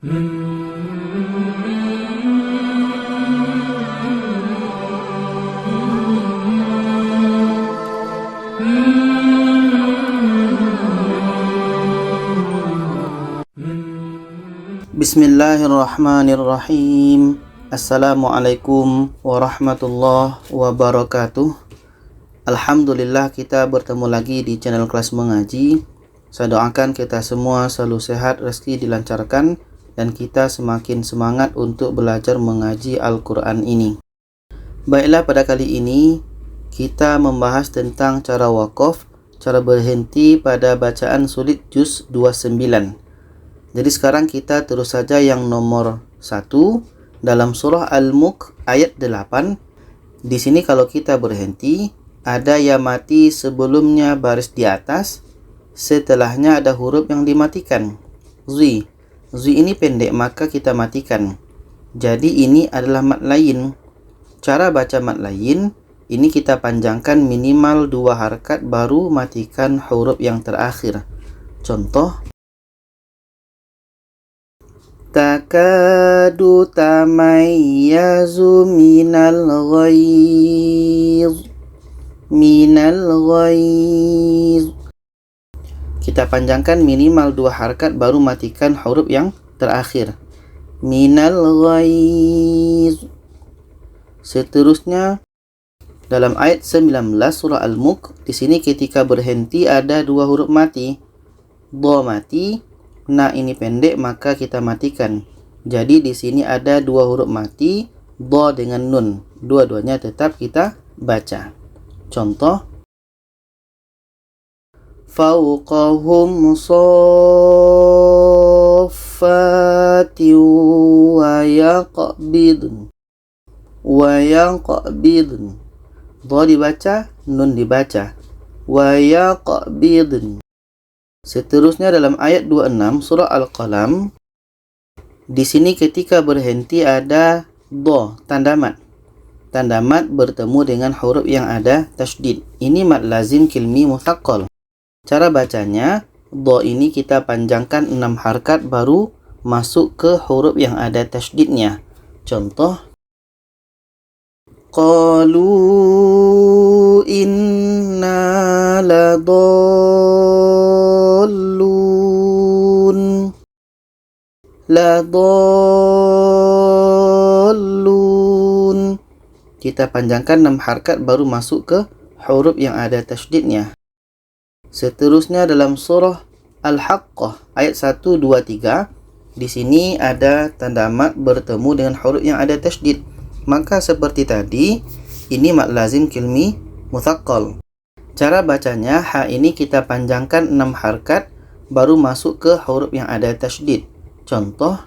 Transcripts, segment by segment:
Bismillahirrahmanirrahim. Assalamualaikum warahmatullahi wabarakatuh. Alhamdulillah, kita bertemu lagi di channel kelas mengaji. Saya doakan kita semua selalu sehat, rezeki dilancarkan, dan kita semakin semangat untuk belajar mengaji Al-Quran ini. Baiklah, pada kali ini kita membahas tentang cara wakaf, cara berhenti pada bacaan sulit juz 29. Jadi sekarang kita terus saja yang nomor 1 dalam surah Al-Mulk ayat 8. Di sini kalau kita berhenti, ada yang mati sebelumnya baris di atas, setelahnya ada huruf yang dimatikan. Zui. Zui ini pendek, maka kita matikan. Jadi ini adalah mad lain. Cara baca mad lain, ini kita panjangkan minimal 2 harakat baru matikan huruf yang terakhir. Contoh, takadu tamayyazu minal ghaiz. Kita panjangkan minimal 2 harakat baru matikan huruf yang terakhir. Minal ghaiz. Seterusnya dalam ayat 19 surah Al-Mulk, di sini ketika berhenti ada 2 huruf mati. Dha mati, na ini pendek, maka kita matikan. Jadi di sini ada 2 huruf mati, dha dengan nun. Dua-duanya tetap kita baca. Contoh, fauqahum saffati wa yaqbidun. Dha dibaca, nun dibaca. Wa yaqbidun. Seterusnya dalam ayat 26 surah Al-Qalam, di sini ketika berhenti ada dha, tanda mad. Tanda mad bertemu dengan huruf yang ada tasydid. Ini mad lazim kilmi mutsaqqal. Cara bacanya, dha ini kita panjangkan 6 harakat baru masuk ke huruf yang ada tasydidnya. Contoh, qalu inna ladallun. Kita panjangkan 6 harakat baru masuk ke huruf yang ada tasydidnya. Seterusnya dalam surah Al-Haqqah ayat 1, 2, 3. Di sini ada tanda mad bertemu dengan huruf yang ada tasydid. Maka seperti tadi, ini mad lazim kilmi mutsaqqal. Cara bacanya, ha ini kita panjangkan 6 harakat baru masuk ke huruf yang ada tasydid. Contoh,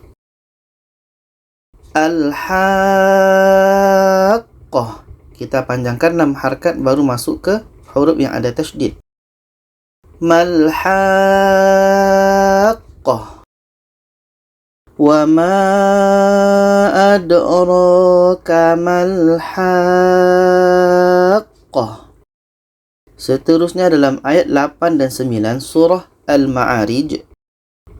al-haqqah. Kita panjangkan 6 harakat baru masuk ke huruf yang ada tasydid. Mal-haqqah. Wa ma adraka mal-haqqah. Seterusnya dalam ayat 8 dan 9 surah Al-Ma'arij.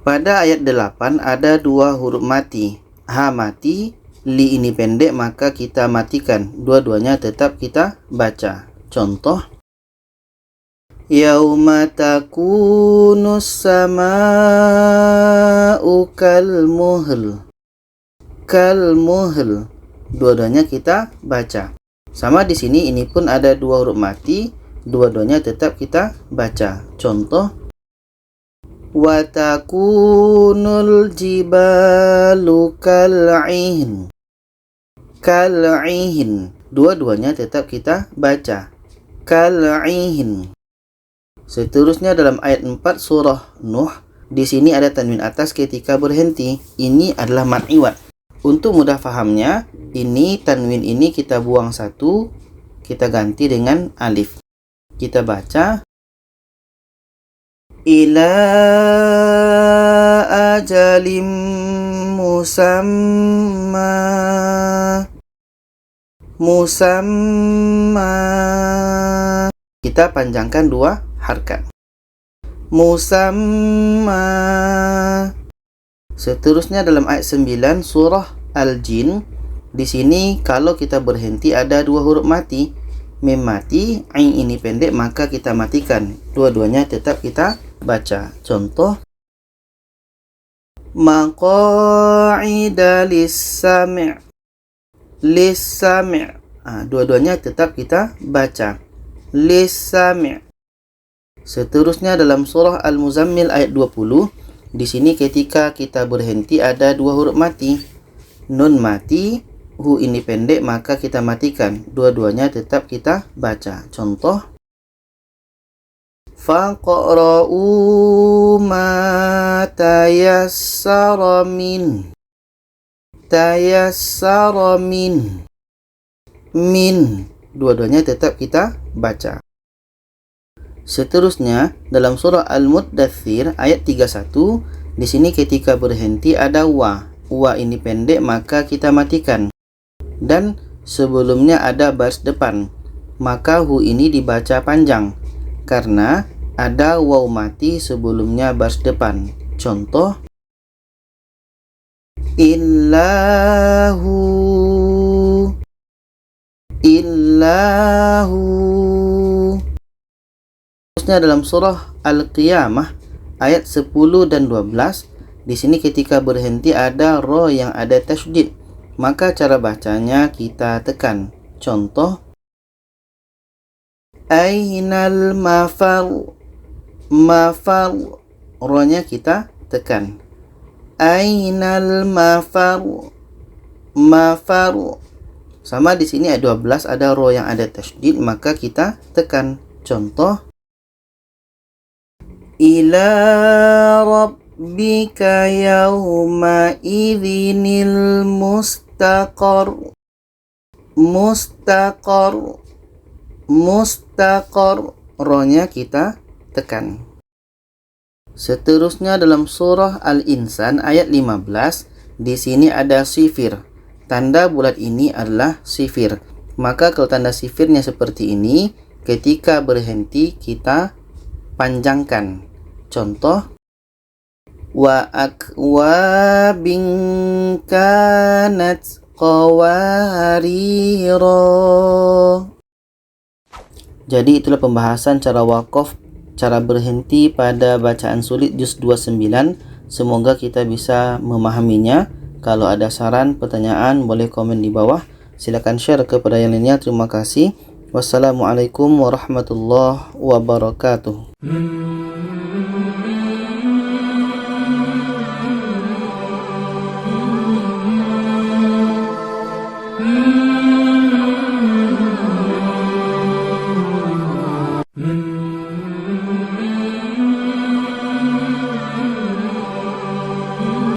Pada ayat 8 ada 2 huruf mati. Ha mati, li ini pendek, maka kita matikan. Dua-duanya tetap kita baca. Contoh, yauma takunus sama'u kalmuhl. Dua-duanya kita baca. Sama di sini, ini pun ada 2 huruf mati. Dua-duanya tetap kita baca. Contoh, wa takunul jibalu kal'ihin. Dua-duanya tetap kita baca. Kal'ihin. Seterusnya dalam ayat 4 surah Nuh, di sini ada tanwin atas ketika berhenti. Ini adalah mad iwad. Untuk mudah fahamnya, ini tanwin ini kita buang 1, kita ganti dengan alif. Kita baca ila ajalim musamma. Kita panjangkan 2 harakat. Musamma. Seterusnya dalam ayat 9 surah Al-Jin. Di sini kalau kita berhenti ada dua huruf mati. Mim mati, ain ini pendek, maka kita matikan. Dua-duanya tetap kita baca. Contoh, maqa'ida lis-sami'. Lis-sami'. Dua-duanya tetap kita baca. Lis-sami'. Seterusnya dalam surah Al-Muzammil ayat 20. Di sini ketika kita berhenti ada dua huruf mati. Nun mati, hu ini pendek, maka kita matikan. Dua-duanya tetap kita baca. Contoh, faqra'u ma tayassara min. Tayassara min. Min. Dua-duanya tetap kita baca. Seterusnya dalam surah Al-Muddathir ayat 31, di sini ketika berhenti ada wa. Wa ini pendek, maka kita matikan. Dan sebelumnya ada baris depan, maka hu ini dibaca panjang karena ada waw mati sebelumnya baris depan. Contoh, illahu. Illahu. Dalam surah Al-Qiyamah ayat 10 dan 12, di sini ketika berhenti ada ro yang ada tasydid, maka cara bacanya kita tekan. Contoh, ainal mafar. Mafar, ro-nya kita tekan. Ainal mafar. Mafar. Sama di sini ayat 12 ada ro yang ada tasydid, maka kita tekan. Contoh, ila rabbika yawma idhinil mustaqar. Mustaqar. Mustaqar. Ro-nya kita tekan. Seterusnya dalam surah Al-Insan ayat 15, di sini ada sifir. Tanda bulat ini adalah sifir. Maka kalau tanda sifirnya seperti ini, ketika berhenti kita panjangkan. Contoh, wa akwabin kanat qawarira. Jadi itulah pembahasan cara waqaf, cara berhenti pada bacaan sulit juz 29. Semoga kita bisa memahaminya. Kalau ada saran, pertanyaan, boleh komen di bawah. Silakan share kepada yang lainnya. Terima kasih. Wassalamualaikum warahmatullahi wabarakatuh.